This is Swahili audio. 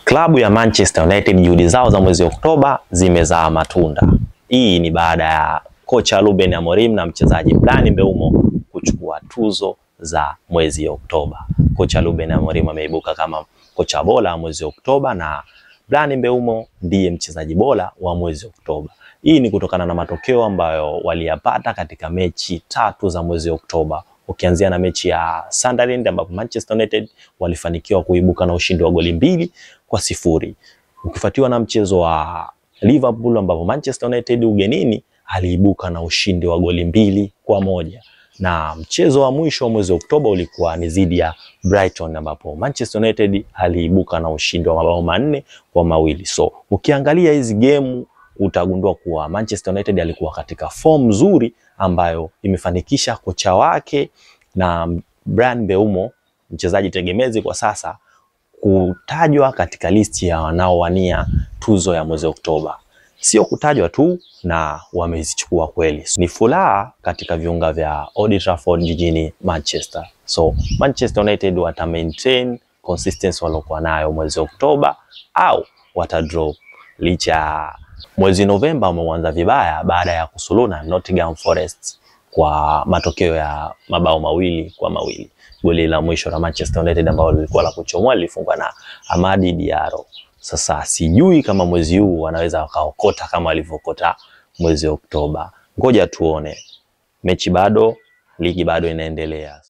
Klabu ya Manchester United juhudi zao za mwezi Oktoba zimezaa matunda. Hii ni baada ya kocha Ruben Amorim na mchezaji Bryan Mbeumo kuchukua tuzo za mwezi Oktoba. Kocha Ruben Amorim ameibuka kama kocha bora mwezi Oktoba na Bryan Mbeumo ndiye mchezaji bora wa mwezi Oktoba. Hii ni kutokana na matokeo ambayo waliyapata katika mechi 3 za mwezi Oktoba. Ukianzia na mechi ya Sunderland ambapo Manchester United walifanikiwa kuibuka na ushindi wa goli 2-0. Ukifuatiwa na mchezo wa Liverpool ambapo Manchester United ugenini aliibuka na ushindi wa goli 2-1. Na mchezo wa mwisho wa mwezi Oktoba ulikuwa ni dhidi ya Brighton ambapo Manchester United aliibuka na ushindi wa mabao 4-2. So ukiangalia hizi game utagundua kuwa Manchester United alikuwa katika form nzuri ambayo imefanikisha kocha wake na Bryan Mbeumo, mchezaji tegemezi kwa sasa, kutajwa katika listi ya wanaowania tuzo ya mwezi Oktoba. Sio kutajwa tu, na wamezichukua kweli. Ni furaha katika viunga vya Old Trafford jijini Manchester. So Manchester United wata maintain consistency waliokuwa nayo mwezi Oktoba au wata drop, licha mwezi Novemba umeanza vibaya baada ya kusuluna Nottingham Forest kwa matokeo ya mabao 2-2. Goli la mwisho la Manchester United ambao lilikuwa la kuchomoa lilifungwa na Amadi Diallo. Sasa sijui kama mwezi huu wanaweza wakaokota kama walivyokota mwezi Oktoba. Ngoja tuone. Mechi bado, ligi bado inaendelea.